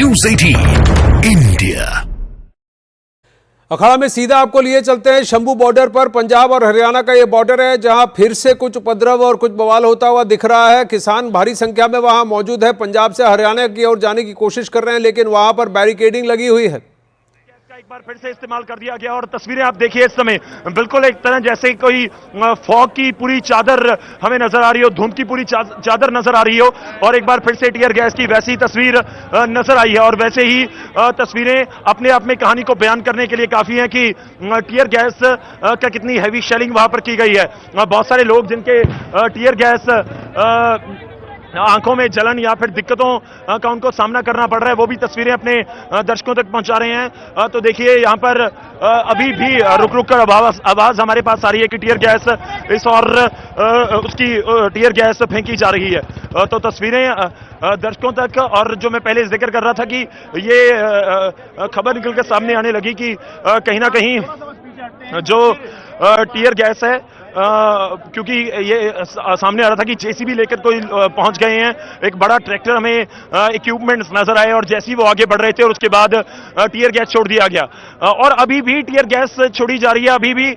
News 18 India. अखाड़ा में सीधा आपको लिए चलते हैं शंभू बॉर्डर पर। पंजाब और हरियाणा का ये बॉर्डर है जहां फिर से कुछ उपद्रव और कुछ बवाल होता हुआ दिख रहा है। किसान भारी संख्या में वहां मौजूद है, पंजाब से हरियाणा की ओर जाने की कोशिश कर रहे हैं, लेकिन वहां पर बैरिकेडिंग लगी हुई है। एक बार फिर से इस्तेमाल कर दिया गया और तस्वीरें आप देखिए इस समय बिल्कुल एक तरह जैसे कोई फॉग की पूरी चादर हमें नजर आ रही हो, धुंध की पूरी चादर नजर आ रही हो और एक बार फिर से टीयर गैस की वैसी तस्वीर नजर आई है। और वैसे ही तस्वीरें अपने आप में कहानी को बयान करने के लिए काफी हैं कि टीयर गैस का कितनी हैवी शेलिंग वहां पर की गई है। बहुत सारे लोग जिनके टीयर गैस आंखों में जलन या फिर दिक्कतों का उनको सामना करना पड़ रहा है, वो भी तस्वीरें अपने दर्शकों तक पहुंचा रहे हैं। तो देखिए यहाँ पर अभी भी रुक रुक कर आवाज हमारे पास आ रही है कि टीयर गैस इस और उसकी टीयर गैस फेंकी जा रही है। तो तस्वीरें दर्शकों तक, और जो मैं पहले जिक्र कर रहा था कि ये खबर निकल कर सामने आने लगी कि कहीं ना कहीं जो टीयर गैस है, क्योंकि ये सामने आ रहा था कि जेसीबी लेकर कोई पहुंच गए हैं, एक बड़ा ट्रैक्टर हमें इक्विपमेंट्स नजर आए और जैसे ही वो आगे बढ़ रहे थे और उसके बाद टीयर गैस छोड़ दिया गया और अभी भी टीयर गैस छोड़ी जा रही है। अभी भी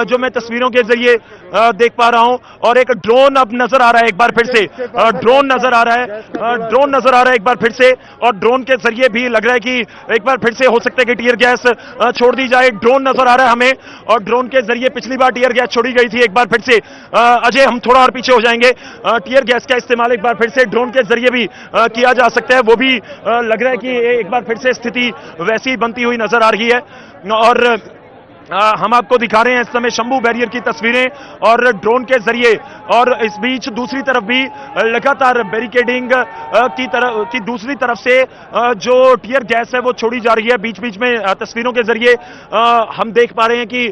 जो मैं तस्वीरों के जरिए देख पा रहा हूं और एक ड्रोन अब नजर आ रहा है, एक बार फिर से ड्रोन नजर आ रहा है, ड्रोन नजर आ रहा है एक बार फिर से, और ड्रोन के जरिए भी लग रहा है कि एक बार फिर से हो सकता है कि टीयर गैस छोड़ दी जाए। ड्रोन नजर आ रहा है हमें और ड्रोन के जरिए पिछली बार टीयर गैस छोड़ी गई थी। एक बार फिर से अजय हम थोड़ा और पीछे हो जाएंगे, टीयर गैस का इस्तेमाल एक बार फिर से ड्रोन के जरिए भी किया जा सकता है। वो भी लग रहा है कि एक बार फिर से स्थिति वैसी ही बनती हुई नजर आ रही है। और हम आपको दिखा रहे हैं इस समय शंभू बैरियर की तस्वीरें और ड्रोन के जरिए, और इस बीच दूसरी तरफ भी लगातार बैरिकेडिंग की दूसरी तरफ से जो टीयर गैस है वो छोड़ी जा रही है। बीच बीच में तस्वीरों के जरिए हम देख पा रहे हैं कि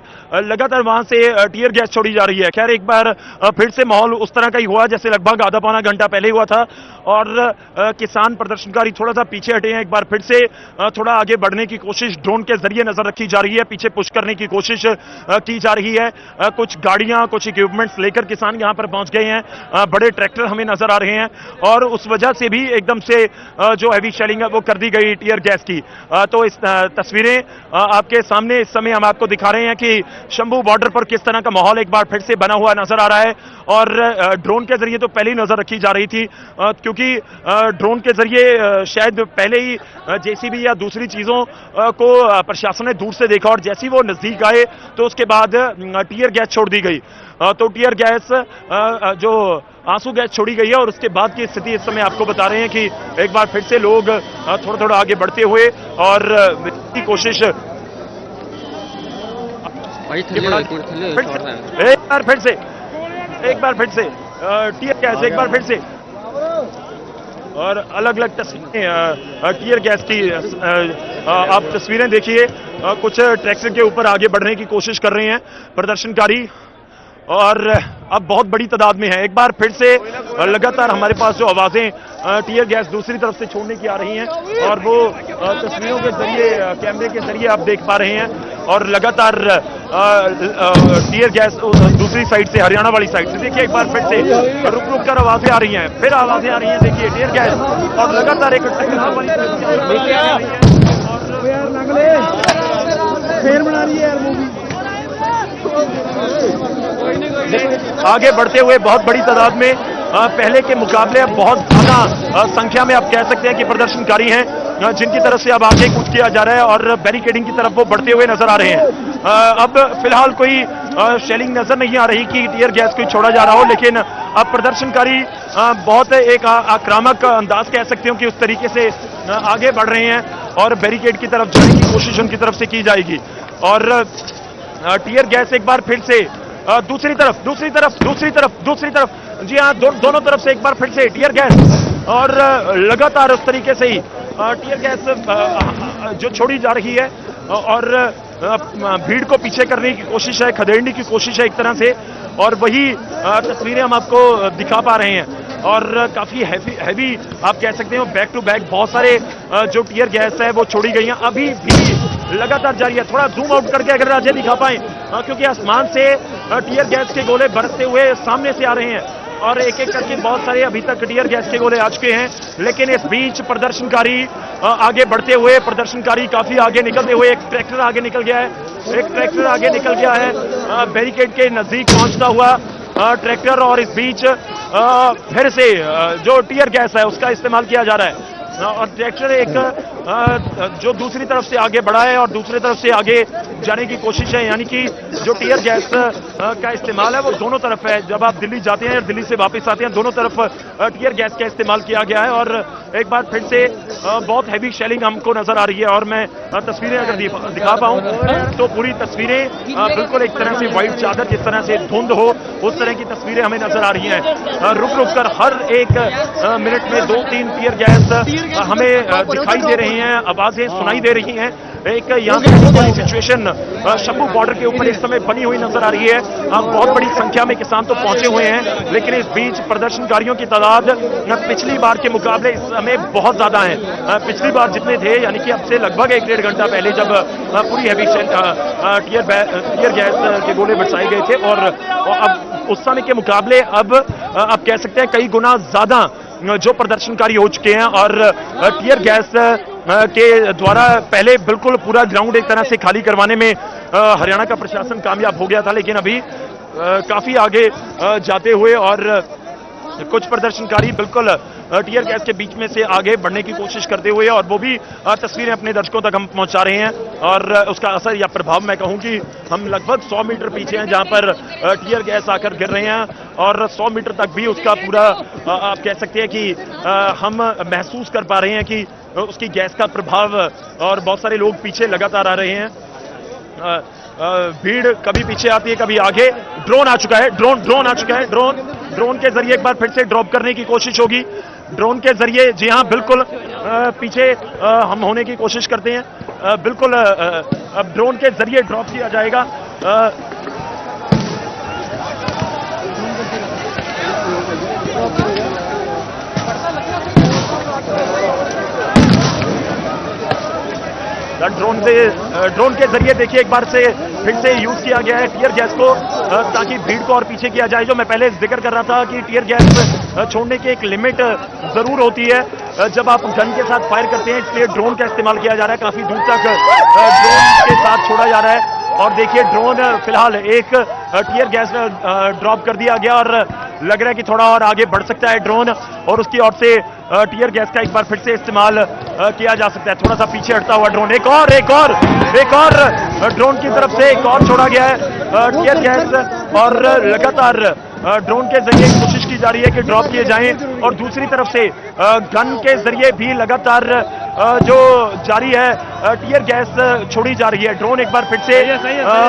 लगातार वहां से टीयर गैस छोड़ी जा रही है। खैर एक बार फिर से माहौल उस तरह का ही हुआ जैसे लगभग आधा पौना घंटा पहले हुआ था और किसान प्रदर्शनकारी थोड़ा सा पीछे हटे हैं। एक बार फिर से थोड़ा आगे बढ़ने की कोशिश ड्रोन के जरिए नजर रखी जा रही है, पीछे पुश करने की कोशिश की जा रही है। कुछ गाड़ियां, कुछ इक्विपमेंट्स लेकर किसान यहां पर पहुंच गए हैं, बड़े ट्रैक्टर हमें नजर आ रहे हैं और उस वजह से भी एकदम से जो हैवी शेलिंग है वो कर दी गई टीयर गैस की। तो इस तस्वीरें आपके सामने इस समय हम आपको दिखा रहे हैं कि शंभू बॉर्डर पर किस तरह का माहौल एक बार फिर से बना हुआ नजर आ रहा है। और ड्रोन के जरिए तो पहले ही नजर रखी जा रही थी, क्योंकि ड्रोन के जरिए शायद पहले ही जेसीबी या दूसरी चीजों को प्रशासन ने दूर से देखा और जैसे ही वो नजदीक आए तो उसके बाद टीयर गैस छोड़ दी गई। तो टीयर गैस जो आंसू गैस छोड़ी गई है और उसके बाद की स्थिति इस समय आपको बता रहे हैं कि एक बार फिर से लोग थोड़ा थोड़ा आगे बढ़ते हुए और की कोशिश एक बार फिर से टीयर गैस एक बार फिर से और अलग अलग तस्वीरें टीयर गैस की आप तस्वीरें देखिए। कुछ ट्रैक्टर के ऊपर आगे बढ़ने की कोशिश कर रहे हैं प्रदर्शनकारी और अब बहुत बड़ी तादाद में है। एक बार फिर से लगातार हमारे पास जो आवाजें टीयर गैस दूसरी तरफ से छोड़ने की आ रही हैं और वो तस्वीरों के जरिए, कैमरे के जरिए आप देख पा रहे हैं और लगातार टीयर गैस दूसरी साइड से, हरियाणा वाली साइड से देखिए एक बार फिर से रुक रुक कर आवाजें आ रही हैं, फिर आवाजें आ रही हैं। देखिए टीयर गैस और लगातार एक आगे बढ़ते हुए बहुत बड़ी तादाद में पहले के मुकाबले अब बहुत ज्यादा संख्या में आप कह सकते हैं कि प्रदर्शनकारी हैं जिनकी तरफ से अब आगे कूच किया जा रहा है और बैरिकेडिंग की तरफ वो बढ़ते हुए नजर आ रहे हैं। अब फिलहाल कोई शेलिंग नजर नहीं आ रही कि टीयर गैस कोई छोड़ा जा रहा हो, लेकिन अब प्रदर्शनकारी बहुत एक आक्रामक अंदाज कह सकते हो कि उस तरीके से आगे बढ़ रहे हैं और बैरिकेड की तरफ जाने की कोशिश उनकी तरफ से की जाएगी। और टीयर गैस एक बार फिर से दूसरी तरफ जी हाँ, दोनों तरफ से एक बार फिर से टीयर गैस और लगातार उस तरीके से ही टीयर गैस जो छोड़ी जा रही है और भीड़ को पीछे करने की कोशिश है, खदेड़ने की कोशिश है एक तरह से, और वही तस्वीरें हम आपको दिखा पा रहे हैं। और काफी हैवी आप कह सकते हो, बैक टू बैक बहुत सारे जो टीयर गैस है वो छोड़ी गई हैं, अभी भी लगातार जारी है। थोड़ा जूम आउट करके अगर अजय दिखा पाए, क्योंकि आसमान से टीयर गैस के गोले बरसते हुए सामने से आ रहे हैं और एक एक करके बहुत सारे अभी तक टीयर गैस के गोले आ चुके हैं। लेकिन इस बीच प्रदर्शनकारी आगे बढ़ते हुए, प्रदर्शनकारी काफी आगे निकलते हुए, एक ट्रैक्टर आगे निकल गया है, एक ट्रैक्टर आगे निकल गया है बैरिकेड के नजदीक पहुंचता हुआ ट्रैक्टर। और इस बीच फिर से जो टीयर गैस है उसका इस्तेमाल किया जा रहा है और ट्रैक्टर एक जो दूसरी तरफ से आगे बढ़ा है और दूसरी तरफ से आगे जाने की कोशिश है, यानी कि जो टीयर गैस का इस्तेमाल है वो दोनों तरफ है। जब आप दिल्ली जाते हैं और दिल्ली से वापस आते हैं, दोनों तरफ टीयर गैस का इस्तेमाल किया गया है। और एक बार फिर से बहुत हैवी शेलिंग हमको नजर आ रही है। और मैं तस्वीरें अगर दिखा पाऊं तो पूरी तस्वीरें बिल्कुल एक तरह से व्हाइट चादर, जिस तरह से धुंध हो उस तरह की तस्वीरें हमें नजर आ रही हैं। रुक रुक कर हर एक मिनट में 2-3 टीयर गैस हमें दिखाई दे रही हैं, आवाजें सुनाई दे रही हैं। एक यहाँ पे सिचुएशन शंभू बॉर्डर के ऊपर इस समय बनी हुई नजर आ रही है। बहुत बड़ी संख्या में किसान तो पहुंचे हुए हैं, लेकिन इस बीच प्रदर्शनकारियों की तादाद पिछली बार के मुकाबले इस समय बहुत ज्यादा है। पिछली बार जितने थे, यानी कि अब से लगभग 1-1.5 घंटा पहले जब पूरी हैवी टीयर गैस के गोले बरसाए गए थे, और अब उस समय के मुकाबले अब कह सकते हैं कई गुना ज्यादा जो प्रदर्शनकारी हो चुके हैं। और टीयर गैस के द्वारा पहले बिल्कुल पूरा ग्राउंड एक तरह से खाली करवाने में हरियाणा का प्रशासन कामयाब हो गया था, लेकिन अभी काफी आगे जाते हुए और कुछ प्रदर्शनकारी बिल्कुल टीयर गैस के बीच में से आगे बढ़ने की कोशिश करते हुए, और वो भी तस्वीरें अपने दर्शकों तक हम पहुंचा रहे हैं। और उसका असर या प्रभाव मैं कहूं कि हम लगभग 100 मीटर पीछे हैं जहां पर टीयर गैस आकर गिर रहे हैं, और 100 मीटर तक भी उसका पूरा आप कह सकते हैं कि हम महसूस कर पा रहे हैं कि उसकी गैस का प्रभाव। और बहुत सारे लोग पीछे लगातार आ रहे हैं, भीड़ कभी पीछे आती है कभी आगे। ड्रोन आ चुका है, ड्रोन आ चुका है। ड्रोन के जरिए एक बार फिर से ड्रॉप करने की कोशिश होगी। ड्रोन के जरिए, जी हां बिल्कुल, पीछे हम होने की कोशिश करते हैं। बिल्कुल अब ड्रोन के जरिए ड्रॉप किया जाएगा। ड्रोन के जरिए देखिए एक बार से फिर से यूज किया गया है टीयर गैस को, ताकि भीड़ को और पीछे किया जाए। जो मैं पहले जिक्र कर रहा था कि टीयर गैस छोड़ने की एक लिमिट जरूर होती है जब आप गन के साथ फायर करते हैं, इसलिए ड्रोन का इस्तेमाल किया जा रहा है। काफी दूर तक ड्रोन के साथ छोड़ा जा रहा है। और देखिए ड्रोन फिलहाल एक टीयर गैस ड्रॉप कर दिया गया और लग रहा है कि थोड़ा और आगे बढ़ सकता है ड्रोन, और उसकी ओर से टीयर गैस का एक बार फिर से इस्तेमाल किया जा सकता है। थोड़ा सा पीछे हटता हुआ ड्रोन, एक और ड्रोन की तरफ से एक और छोड़ा गया है टीयर गैस, और लगातार ड्रोन के जरिए कोशिश की जा रही है कि ड्रॉप किए जाएं। और दूसरी तरफ से गन के जरिए भी लगातार जो जारी है टीयर गैस छोड़ी जा रही है। ड्रोन एक बार फिर से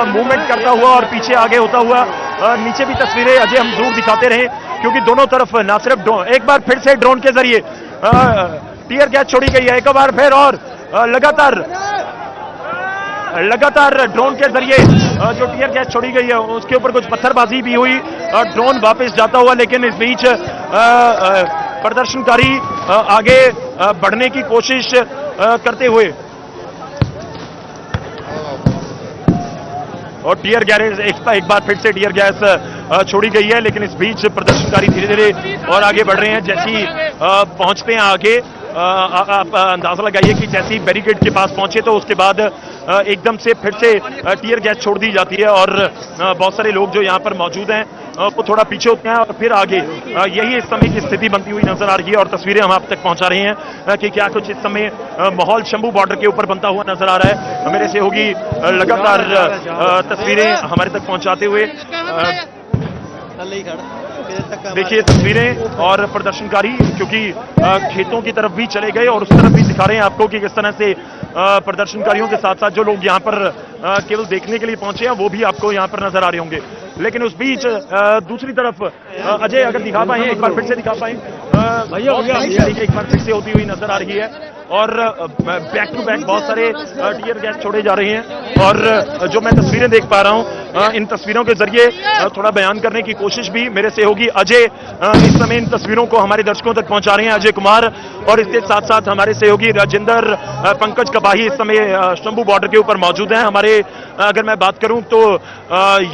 मूवमेंट करता हुआ और पीछे आगे होता हुआ, नीचे भी तस्वीरें अजय हम दूर दिखाते रहे, क्योंकि दोनों तरफ ना सिर्फ ड्रोन, एक बार फिर से ड्रोन के जरिए टीयर गैस छोड़ी गई है, एक बार फिर, और लगातार ड्रोन के जरिए जो टीयर गैस छोड़ी गई है उसके ऊपर कुछ पत्थरबाजी भी हुई, ड्रोन वापस जाता हुआ। लेकिन इस बीच प्रदर्शनकारी आगे बढ़ने की कोशिश करते हुए, और टीयर गैस एक बार फिर से टीयर गैस छोड़ी गई है। लेकिन इस बीच प्रदर्शनकारी धीरे धीरे और आगे बढ़ रहे हैं। जैसे ही पहुंचते हैं आगे, आप अंदाजा लगाइए कि जैसे ही बैरिकेड के पास पहुंचे तो उसके बाद एकदम से फिर से टीयर गैस छोड़ दी जाती है, और बहुत सारे लोग जो यहाँ पर मौजूद हैं वो थोड़ा पीछे होते हैं और फिर आगे। यही इस समय की स्थिति बनती हुई नजर आ रही है, और तस्वीरें हम आप तक पहुंचा रहे हैं कि क्या कुछ इस समय माहौल शंभू बॉर्डर के ऊपर बनता हुआ नजर आ रहा है। मेरे से होगी लगातार तस्वीरें हमारे तक पहुंचाते हुए। देखिए तस्वीरें, और प्रदर्शनकारी क्योंकि खेतों की तरफ भी चले गए और उस तरफ भी दिखा रहे हैं आपको कि किस तरह से प्रदर्शनकारियों के साथ साथ जो लोग यहाँ पर केवल देखने के लिए पहुंचे हैं वो भी आपको यहाँ पर नजर आ रहे होंगे। लेकिन उस बीच दूसरी तरफ अजय अगर दिखा पाए, एक बार फिर से दिखा पाए, एक बार फिर से होती हुई नजर आ रही है, और बैक टू बैक बहुत सारे टीयर गैस छोड़े जा रहे हैं। और जो मैं तस्वीरें देख पा रहा हूं, इन तस्वीरों के जरिए थोड़ा बयान करने की कोशिश भी मेरे से होगी। अजय इस समय इन तस्वीरों को हमारे दर्शकों तक पहुंचा रहे हैं, अजय कुमार, और इसके साथ साथ हमारे सहयोगी राजेंद्र पंकज कबाही इस समय शंभू बॉर्डर के ऊपर मौजूद हैं। हमारे अगर मैं बात करूं तो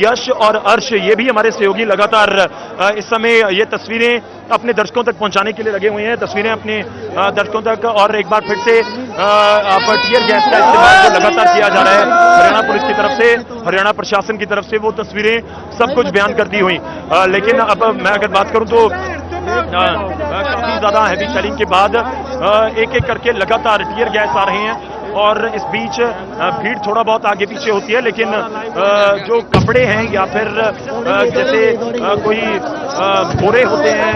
यश और अर्श ये भी हमारे सहयोगी लगातार इस समय ये तस्वीरें अपने दर्शकों तक पहुंचाने के लिए लगे हुए हैं, तस्वीरें अपने दर्शकों तक। और एक बार फिर से टियर गैस का इस्तेमाल जो लगातार किया जा रहा है हरियाणा पुलिस की तरफ से, हरियाणा प्रशासन की तरफ से, वो तस्वीरें सब कुछ बयान करती हुई। लेकिन अब मैं अगर बात करूं तो काफी ज्यादा हैवी शेलिंग के बाद एक एक करके लगातार टियर गैस आ रहे हैं और इस बीच भीड़ थोड़ा बहुत आगे पीछे होती है, लेकिन जो कपड़े हैं या फिर जैसे कोई बोरे होते हैं,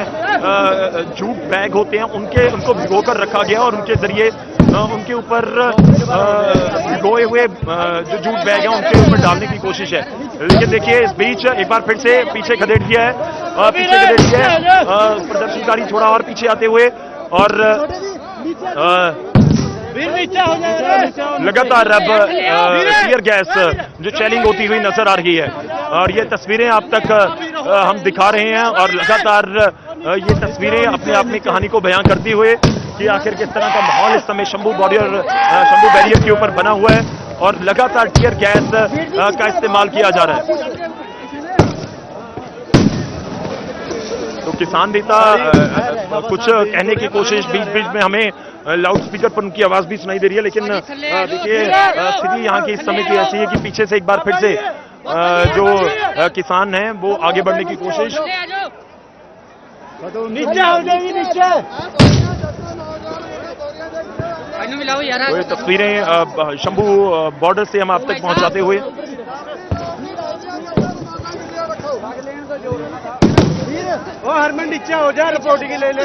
जूट बैग होते हैं, उनको भिगोकर रखा गया और उनके जरिए उनके ऊपर भिगोए हुए जो जूट बैग हैं उनके ऊपर डालने की कोशिश है। लेकिन देखिए इस बीच एक बार फिर से पीछे खदेड़ दिया है, प्रदर्शनकारी थोड़ा और पीछे आते हुए और लगातार अब टियर गैस जो शेलिंग होती हुई नजर आ रही है और ये तस्वीरें आप तक हम दिखा रहे हैं और लगातार ये तस्वीरें अपने आप में कहानी को बयां करती हुए कि आखिर किस तरह का माहौल इस समय शंभू बैरियर के ऊपर बना हुआ है और लगातार टियर गैस का इस्तेमाल किया जा रहा है। तो किसान नेता कुछ कहने की कोशिश, बीच बीच में हमें लाउड स्पीकर पर उनकी आवाज भी सुनाई दे रही है, लेकिन देखिए स्थिति यहाँ की इस समय की ऐसी है कि पीछे से एक बार फिर से जो किसान हैं वो आगे बढ़ने की कोशिश। नीचे हो जाएगी, नीचे ये तस्वीरें शंभू बॉर्डर से हम आप तक पहुंचाते हुए। ओ हरमन नीचे हो जा, रिपोर्टिंग ले लेने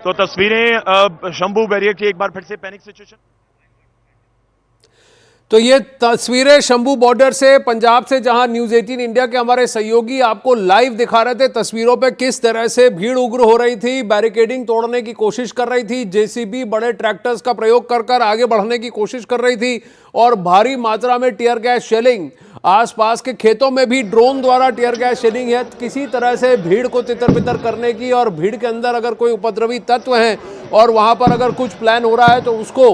तो तस्वीरें शंभू बैरियर की एक बार फिर से पैनिक सिचुएशन। तो ये तस्वीरें शंभू बॉर्डर से, पंजाब से, जहां न्यूज 18 इंडिया के हमारे सहयोगी आपको लाइव दिखा रहे थे तस्वीरों पे किस तरह से भीड़ उग्र हो रही थी, बैरिकेडिंग तोड़ने की कोशिश कर रही थी, जेसीबी बड़े ट्रैक्टर्स का प्रयोग कर आगे बढ़ने की कोशिश कर रही थी और भारी मात्रा में टियर गैस शेलिंग, आसपास के खेतों में भी ड्रोन द्वारा टियर गैस शेलिंग है किसी तरह से भीड़ को तितर बितर करने की। और भीड़ के अंदर अगर कोई उपद्रवी तत्व हैं और वहां पर अगर कुछ प्लान हो रहा है तो उसको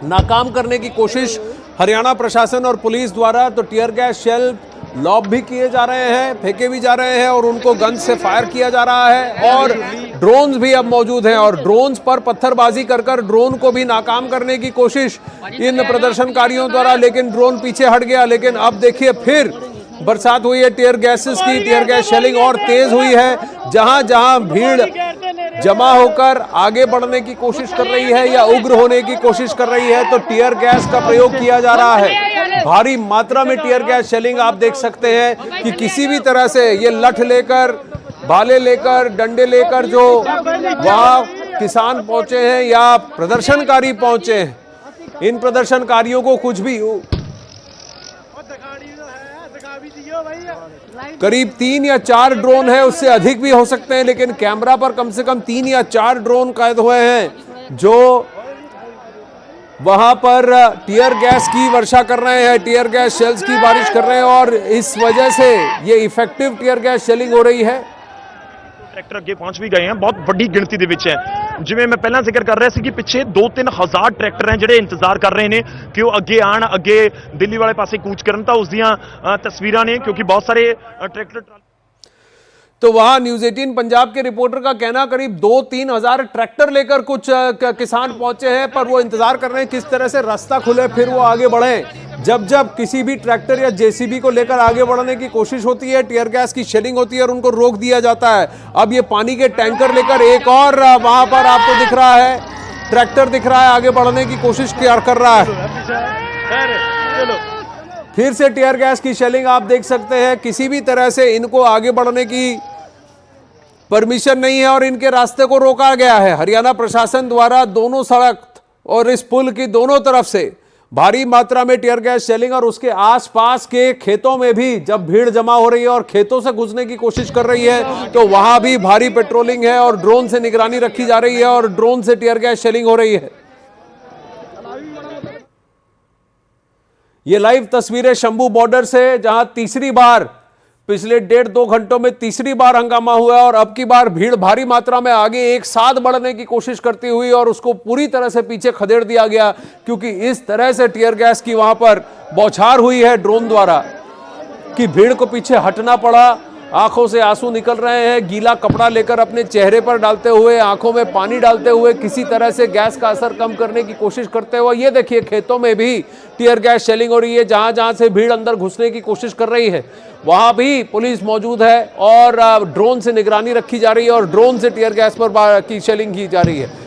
नाकाम करने की कोशिश हरियाणा प्रशासन और पुलिस द्वारा। तो टियर गैस शेल लॉब भी किए जा रहे हैं, फेंके भी जा रहे हैं और उनको गन से फायर किया जा रहा है और ड्रोन्स भी अब मौजूद हैं और ड्रोन्स पर पत्थरबाजी कर ड्रोन को भी नाकाम करने की कोशिश इन प्रदर्शनकारियों द्वारा, लेकिन ड्रोन पीछे हट गया। लेकिन अब देखिए फिर बरसात हुई है टियर गैसेस की, टियर गैस शेलिंग और तेज हुई है। जहां जहां भीड़ जमा होकर आगे बढ़ने की कोशिश कर रही है या उग्र होने की कोशिश कर रही है तो टियर गैस का प्रयोग किया जा रहा है। भारी मात्रा में टियर गैस शेलिंग आप देख सकते हैं कि किसी भी तरह से ये लठ लेकर, भाले लेकर, डंडे लेकर जो वहां किसान पहुंचे हैं या प्रदर्शनकारी पहुंचे हैं, इन प्रदर्शनकारियों को कुछ भी करीब 3 या 4 ड्रोन है, उससे अधिक भी हो सकते हैं, लेकिन कैमरा पर कम से कम 3 या 4 ड्रोन कैद हुए हैं जो वहां पर टियर गैस की वर्षा कर रहे हैं, टियर गैस शेल्स की बारिश कर रहे हैं और इस वजह से ये इफेक्टिव टियर गैस शेलिंग हो रही है। ट्रैक्टर अगे पहुंच भी गए हैं, बहुत बड़ी गिनती ਦੇ ਵਿੱਚ ਹੈ। ਜਿਵੇਂ ਮੈਂ ਪਹਿਲਾਂ ਜ਼ਿਕਰ ਕਰ ਰਿਹਾ ਸੀ ਕਿ ਪਿੱਛੇ 2-3 ਹਜ਼ਾਰ ਟਰੈਕਟਰ ਹੈ ਜਿਹੜੇ ਇੰਤਜ਼ਾਰ ਕਰ ਰਹੇ ਨੇ ਕਿ ਉਹ ਅੱਗੇ ਆਣ, ਅੱਗੇ ਦਿੱਲੀ ਵਾਲੇ ਪਾਸੇ ਕੂਚ ਕਰਨ। ਤਾਂ ਉਸ ਦੀਆਂ ਤਸਵੀਰਾਂ ਨੇ क्योंकि बहुत सारे ट्रैक्टर। तो वहां न्यूज 18 पंजाब के रिपोर्टर का कहना करीब 2-3 हजार ट्रैक्टर लेकर कुछ किसान पहुंचे हैं, पर वो इंतजार कर रहे हैं किस तरह से रास्ता खुले फिर वो आगे बढ़े। जब जब किसी भी ट्रैक्टर या जेसीबी को लेकर आगे बढ़ने की कोशिश होती है, टियर गैस की शेलिंग होती है और उनको रोक दिया जाता है। अब ये पानी के टैंकर लेकर एक और वहां पर आपको दिख रहा है ट्रैक्टर दिख रहा है, आगे बढ़ने की कोशिश कर रहा है। फिर से टियर गैस की शेलिंग आप देख सकते हैं, किसी भी तरह से इनको आगे बढ़ने की परमिशन नहीं है और इनके रास्ते को रोका गया है हरियाणा प्रशासन द्वारा। दोनों सड़क और इस पुल की दोनों तरफ से भारी मात्रा में टियर गैस शेलिंग और उसके आसपास के खेतों में भी जब भीड़ जमा हो रही है और खेतों से घुसने की कोशिश कर रही है तो वहां भी भारी पेट्रोलिंग है और ड्रोन से निगरानी रखी जा रही है और ड्रोन से टियर गैस शेलिंग हो रही है। ये लाइव तस्वीरें शंभू बॉर्डर से, जहां तीसरी बार पिछले 1.5-2 घंटों में तीसरी बार हंगामा हुआ है और अब की बार भीड़ भारी मात्रा में आगे एक साथ बढ़ने की कोशिश करती हुई और उसको पूरी तरह से पीछे खदेड़ दिया गया, क्योंकि इस तरह से टीयर गैस की वहां पर बौछार हुई है ड्रोन द्वारा कि भीड़ को पीछे हटना पड़ा। आंखों से आंसू निकल रहे हैं, गीला कपड़ा लेकर अपने चेहरे पर डालते हुए, आंखों में पानी डालते हुए, किसी तरह से गैस का असर कम करने की कोशिश करते हुए। ये देखिए खेतों में भी टीयर गैस शेलिंग हो रही है, जहां जहां से भीड़ अंदर घुसने की कोशिश कर रही है वहां भी पुलिस मौजूद है और ड्रोन से निगरानी रखी जा रही है और ड्रोन से टीयर गैस पर की शेलिंग की जा रही है।